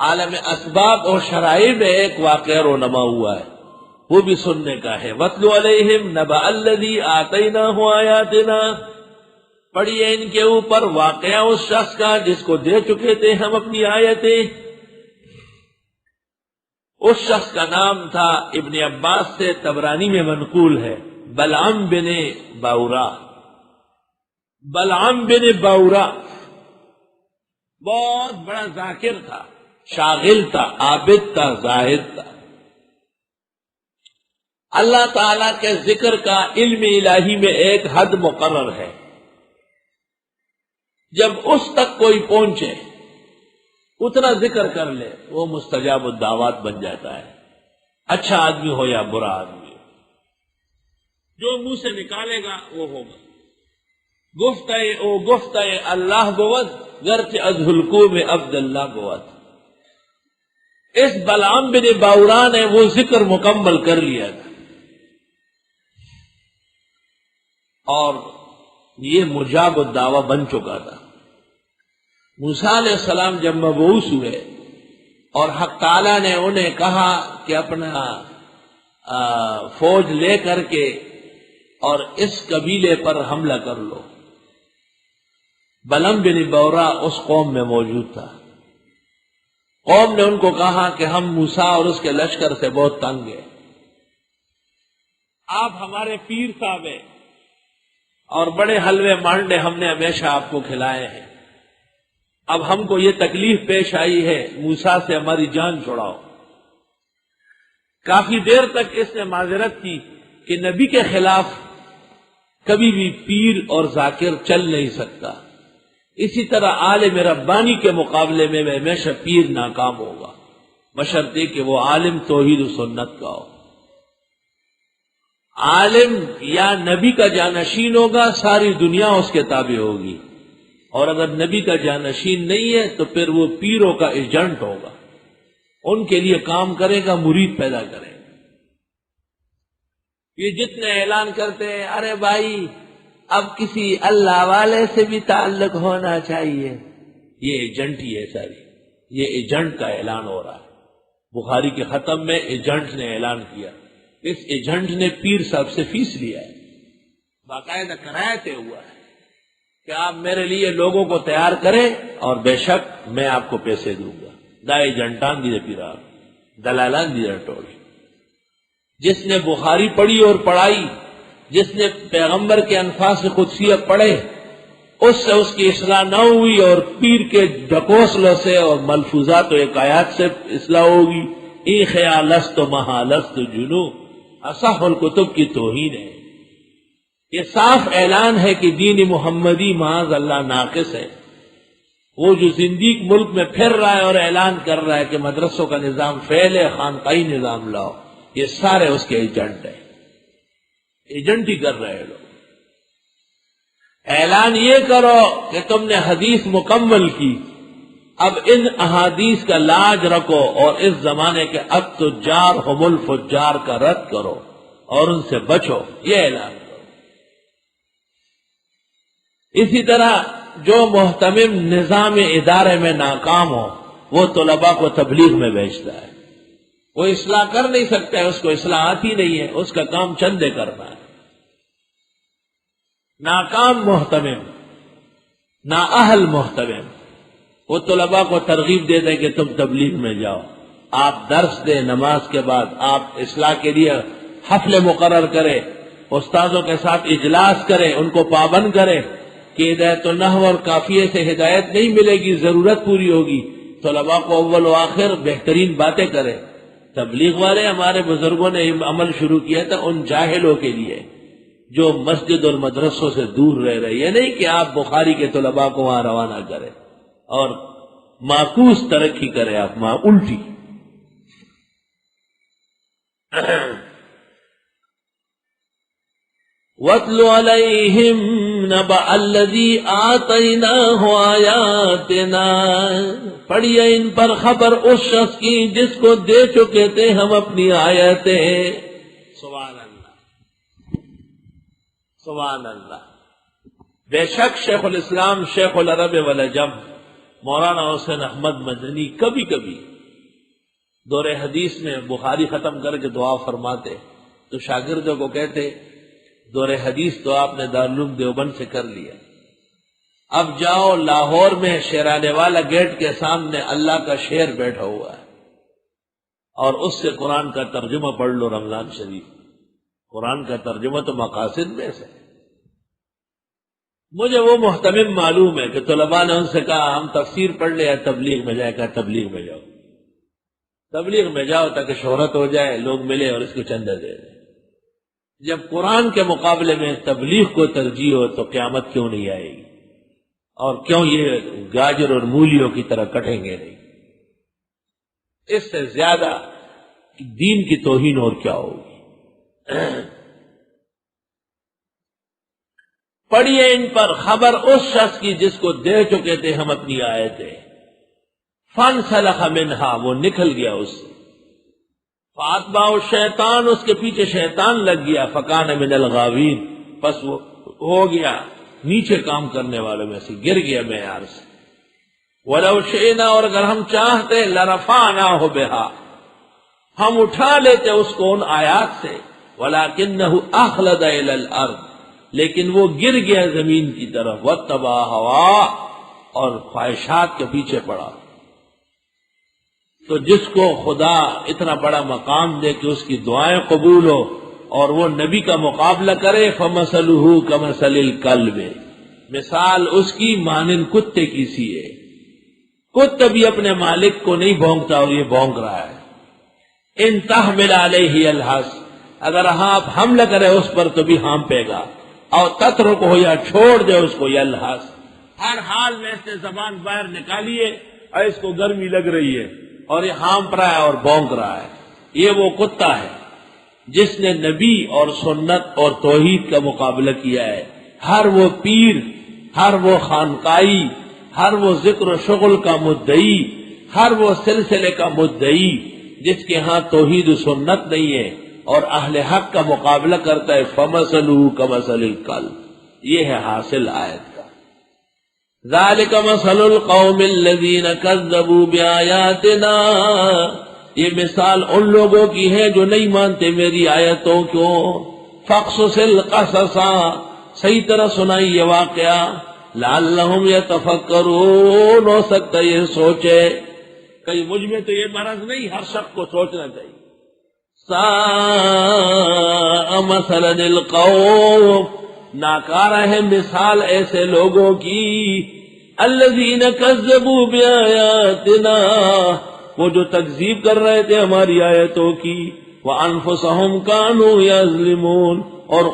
عالم اسباب اور شرائع میں ایک واقعہ رونما ہوا ہے، وہ بھی سننے کا ہے۔ وَاتْلُ عَلَيْهِمْ نَبَأَ الَّذِي آتَيْنَاهُ آيَاتِنَا، پڑھیے ان کے اوپر واقعہ اس شخص کا جس کو دے چکے تھے ہم اپنی آیتیں۔ اس شخص کا نام تھا، ابن عباس سے طبرانی میں منقول ہے، بلعام بن باورا۔ بلعام بن باورا بہت بڑا ذاکر تھا، شاغل تھا، عابد تھا، زاہد تھا۔ اللہ تعالی کے ذکر کا علم الہی میں ایک حد مقرر ہے، جب اس تک کوئی پہنچے اتنا ذکر کر لے وہ مستجاب الدعوات بن جاتا ہے، اچھا آدمی ہو یا برا آدمی ہو، جو منہ سے نکالے گا وہ ہوگا۔ گفتہ اللہ بود گرچہ از حلقو میں عبد اللہ بود۔ اس بلعام بن باورا نے وہ ذکر مکمل کر لیا تھا، اور یہ مجاب الدعوہ بن چکا تھا۔ موسیٰ علیہ السلام جب مبعوث ہوئے اور حق تعالیٰ نے انہیں کہا کہ اپنا فوج لے کر کے اور اس قبیلے پر حملہ کر لو، بلعام بن باورا اس قوم میں موجود تھا۔ قوم نے ان کو کہا کہ ہم موسیٰ اور اس کے لشکر سے بہت تنگ ہیں، آپ ہمارے پیر صاحب ہیں اور بڑے حلوے مانڈے ہم نے ہمیشہ آپ کو کھلائے ہیں، اب ہم کو یہ تکلیف پیش آئی ہے، موسیٰ سے ہماری جان چھڑاؤ۔ کافی دیر تک اس نے معذرت کی کہ نبی کے خلاف کبھی بھی پیر اور ذاکر چل نہیں سکتا، اسی طرح عالم ربانی کے مقابلے میں ہمیشہ پیر ناکام ہوگا، بشرطے کہ وہ عالم توحید و سنت کا ہو۔ عالم یا نبی کا جانشین ہوگا، ساری دنیا اس کے تابع ہوگی، اور اگر نبی کا جانشین نہیں ہے تو پھر وہ پیروں کا ایجنٹ ہوگا، ان کے لیے کام کرے گا، مرید پیدا کرے گا۔ یہ جتنے اعلان کرتے ہیں ارے بھائی اب کسی اللہ والے سے بھی تعلق ہونا چاہیے، یہ ایجنٹ ہی ہے ساری، یہ ایجنٹ کا اعلان ہو رہا ہے۔ بخاری کے ختم میں ایجنٹ نے اعلان کیا، اس ایجنٹ نے پیر صاحب سے فیس لیا ہے، باقاعدہ کرایہ طے ہوا ہے کہ آپ میرے لیے لوگوں کو تیار کریں اور بے شک میں آپ کو پیسے دوں گا۔ دا ایجنٹان دی پیرا دلالان دی ٹوڑی۔ جس نے بخاری پڑھی اور پڑھائی، جس نے پیغمبر کے انفاس قدسیہ پڑھے، اس سے اس کی اصلاح نہ ہوئی اور پیر کے ڈھکوسلوں سے اور ملفوظات و حکایات سے اصلاح ہوگی۔ ای خیالست و محالست جنو اصح الکتب کی توہین ہے۔ یہ صاف اعلان ہے کہ دین محمدی معاذ اللہ ناقص ہے۔ وہ جو زندیق ملک میں پھر رہا ہے اور اعلان کر رہا ہے کہ مدرسوں کا نظام فیل ہے، خانقاہی نظام لاؤ، یہ سارے اس کے ایجنٹ ہیں، ایجنٹ ہی کر رہے لوگ۔ اعلان یہ کرو کہ تم نے حدیث مکمل کی، اب ان احادیث کا لاج رکھو اور اس زمانے کے التجار هم الفجار کا رد کرو اور ان سے بچو، یہ اعلان کرو۔ اسی طرح جو محتمم نظام ادارے میں ناکام ہو وہ طلباء کو تبلیغ میں بھیجتا ہے، وہ اصلاح کر نہیں سکتا ہے، اس کو اصلاح آتی نہیں ہے، اس کا کام چندے کرنا ہے۔ ناکام محتمم، نااہل محتمم، وہ طلباء کو ترغیب دے دیں کہ تم تبلیغ میں جاؤ، آپ درس دیں، نماز کے بعد آپ اصلاح کے لیے حفلے مقرر کریں، استاذوں کے ساتھ اجلاس کریں، ان کو پابند کریں کہ ہدایت النحو اور قافیے سے ہدایت نہیں ملے گی، ضرورت پوری ہوگی، طلباء کو اول و آخر بہترین باتیں کریں۔ تبلیغ والے ہمارے بزرگوں نے عمل شروع کیا تھا ان جاہلوں کے لیے جو مسجد اور مدرسوں سے دور رہ رہے، یہ نہیں کہ آپ بخاری کے طلباء کو وہاں روانہ کریں اور معکوس ترقی کریں، آپ الٹی۔ وَاتْلُ عَلَيْهِمْ نَبَأَ الَّذِي آتَيْنَاهُ آيَاتِنَا، پڑھیے ان پر خبر اس شخص کی جس کو دے چکے تھے ہم اپنی آیتیں۔ سبحان اللہ، سبحان اللہ۔ بے شک شیخ الاسلام شیخ العرب والعجم مولانا حسین احمد مدنی کبھی کبھی دور حدیث میں بخاری ختم کر کے دعا فرماتے تو شاگردوں کو کہتے دور حدیث تو آپ نے دارالعلوم دیوبند سے کر لیا، اب جاؤ لاہور میں شیرانے والا گیٹ کے سامنے اللہ کا شعر بیٹھا ہوا ہے اور اس سے قرآن کا ترجمہ پڑھ لو رمضان شریف۔ قرآن کا ترجمہ تو مقاصد میں سے۔ مجھے وہ محتمم معلوم ہے کہ طلباء نے ان سے کہا ہم تفسیر پڑھ لے یا تبلیغ میں جائے، کہا تبلیغ میں جاؤ، تبلیغ میں جاؤ تاکہ شہرت ہو جائے، لوگ ملے اور اس کو چندہ دے دیں۔ جب قرآن کے مقابلے میں تبلیغ کو ترجیح ہو تو قیامت کیوں نہیں آئے گی، اور کیوں یہ گاجر اور مولیوں کی طرح کٹیں گے نہیں؟ اس سے زیادہ دین کی توہین اور کیا ہوگی؟ پڑھیے ان پر خبر اس شخص کی جس کو دے چکے تھے ہم اپنی آیتیں، فانسلخ منہا، وہ نکل گیا اس سے، فاتبعہ الشیطان، اس کے پیچھے شیطان لگ گیا، فکان من الغاوین، پس وہ ہو گیا نیچے کام کرنے والوں میں سے، گر گیا معیار سے۔ وَلَوْ شِئْنَا، اور اگر ہم چاہتے، لَرَفَعْنَاهُ بِهَا، ہم اٹھا لیتے اس کو ان آیات سے، وَلَكِنَّهُ أَخْلَدَ إِلَى الْأَرْضِ، لیکن وہ گر گیا زمین کی طرف، وَاتَّبَعَ هَوَاهُ، اور خواہشات کے پیچھے پڑا۔ تو جس کو خدا اتنا بڑا مقام دے کہ اس کی دعائیں قبول ہو اور وہ نبی کا مقابلہ کرے، فَمَثَلُهُ كَمَثَلِ الْكَلْبِ، مثال اس کی مانند کتے کی سی ہے۔ کتا بھی اپنے مالک کو نہیں بھونکتا اور یہ بھونک رہا ہے۔ ان تحمل علیہ الحس، اگر آپ حملہ کرے اس پر تو بھی ہانپے گا، اور تترک ہو، یا چھوڑ دے اس کو، یلحس، ہر حال میں اس نے زبان باہر نکالیے اور اس کو گرمی لگ رہی ہے اور یہ ہانپ رہا ہے اور بھونک رہا ہے۔ یہ وہ کتا ہے جس نے نبی اور سنت اور توحید کا مقابلہ کیا ہے۔ ہر وہ پیر، ہر وہ خانقائی، ہر وہ ذکر و شغل کا مدعی، ہر وہ سلسلے کا مدعی جس کے ہاں توحید و سنت نہیں ہے اور اہل حق کا مقابلہ کرتا ہے، فَمَثَلُهُ كَمَثَلِ الْكَلْبِ، یہ ہے حاصل آیت کا۔ ذَلِكَ مَثَلُ الْقَوْمِ الَّذِينَ كَذَّبُوا بِآيَاتِنَا، یہ مثال ان لوگوں کی ہے جو نہیں مانتے میری آیتوں کو۔ فَاقْصُصِ الْقَصَصَ، صحیح طرح سنائی یہ واقعہ، لعلہم یتفکرون، ہو سکتا ہے یہ سوچے۔ کہیں مجھ میں تو یہ مرض نہیں، ہر شخص کو سوچنا چاہیے۔ ساء مثلا القوم، ناکارہ ہے مثال ایسے لوگوں کی، الذین کذبوا بآیاتنا، وہ جو تکذیب کر رہے تھے ہماری آیتوں کی، وانفسہم کانوا یظلمون، اور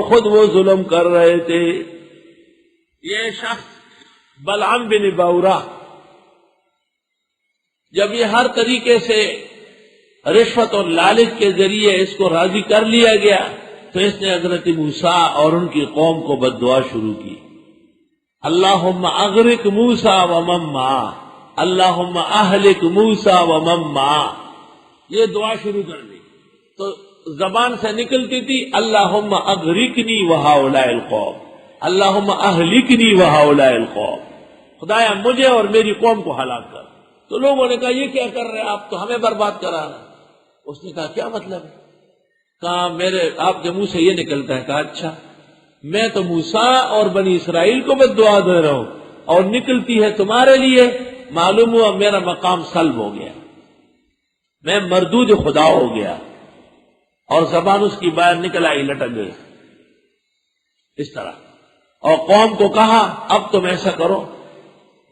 خود وہ ظلم کر رہے تھے۔ یہ شخص بلعام بن باورہ، جب یہ ہر طریقے سے رشوت اور لالچ کے ذریعے اس کو راضی کر لیا گیا تو اس نے حضرت موسیٰ اور ان کی قوم کو بد دعا شروع کی، اللہم اغرق موسیٰ ومن معہ، اللہم اہلک موسیٰ ومن معہ، یہ دعا شروع کر دی۔ تو زبان سے نکلتی تھی اللہم اغرقنی وہؤلاء القوم، اللہم اہلکنی وہؤلاء القوم، خدایا مجھے اور میری قوم کو ہلاک کر۔ تو لوگوں نے کہا یہ کیا کر رہے ہیں آپ، تو ہمیں برباد کرا رہے ہیں۔ اس نے کہا کیا مطلب ہے؟ کہا آپ کے منہ سے یہ نکلتا ہے۔ کہا اچھا، میں تو موسیٰ اور بنی اسرائیل کو بد دعا دے رہا ہوں اور نکلتی ہے تمہارے لیے، معلوم ہوا میرا مقام سلب ہو گیا، میں مردود خدا ہو گیا، اور زبان اس کی باہر نکل آئی، لٹک گئی اس طرح۔ اور قوم کو کہا اب تم ایسا کرو،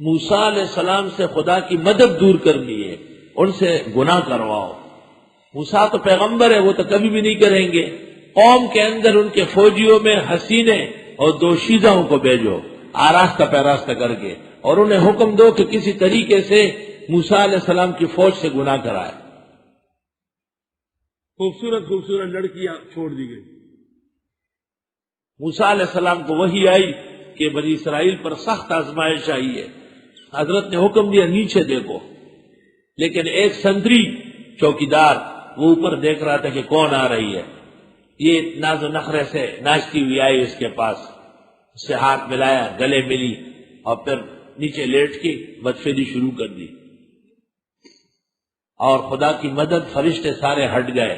موسیٰ علیہ السلام سے خدا کی مدد دور کرنی ہے، ان سے گناہ کرواؤ۔ موسیٰ تو پیغمبر ہے، وہ تو کبھی بھی نہیں کریں گے۔ قوم کے اندر ان کے فوجیوں میں حسینے اور دوشیزاؤں کو بھیجو آراستہ پیراستہ کر کے، اور انہیں حکم دو کہ کسی طریقے سے موسیٰ علیہ السلام کی فوج سے گناہ کرائے۔ خوبصورت خوبصورت لڑکیاں چھوڑ دی گئی۔ موسیٰ علیہ السلام کو وحی آئی کہ بنی اسرائیل پر سخت آزمائش آئی ہے۔ حضرت نے حکم دیا نیچے دیکھو، لیکن ایک سنتری چوکیدار وہ اوپر دیکھ رہا تھا کہ کون آ رہی ہے۔ یہ ناز و نخرے سے ناچتی ہوئی آئی اس کے پاس، اس سے ہاتھ ملایا، گلے ملی، اور پھر نیچے لیٹ کے بدفعلی شروع کر دی، اور خدا کی مدد، فرشتے سارے ہٹ گئے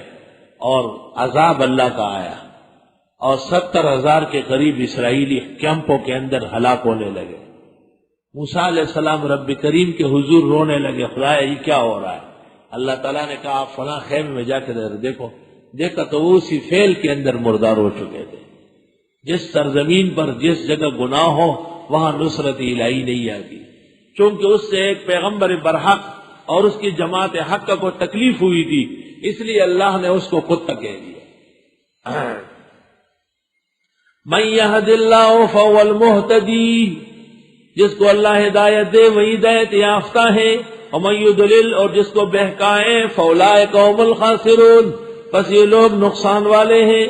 اور عذاب اللہ کا آیا، اور 70,000 کے قریب اسرائیلی کیمپوں کے اندر ہلاک ہونے لگے۔ موسیٰ علیہ السلام رب کریم کے حضور رونے لگے، خدا یہ کیا ہو رہا ہے؟ اللہ تعالیٰ نے کہا آپ فلاں خیمے میں جا کے دیکھو، دیکھا تو وہ اسی فعل کے اندر مردار ہو چکے تھے۔ جس سرزمین پر جس جگہ گناہ ہو وہاں نصرت الہی نہیں آتی، چونکہ اس سے ایک پیغمبر برحق اور اس کی جماعت حق کو تکلیف ہوئی تھی، اس لیے اللہ نے اس کو خود تک کہہ دیا۔ من یہد اللہ فهو المہتدی، جس کو اللہ ہدایت دے وہی ہدایت یافتہ ہے، ومن یضلل، اور جس کو بہکائے فاولئک هم الخاسرون، پس یہ لوگ نقصان والے ہیں۔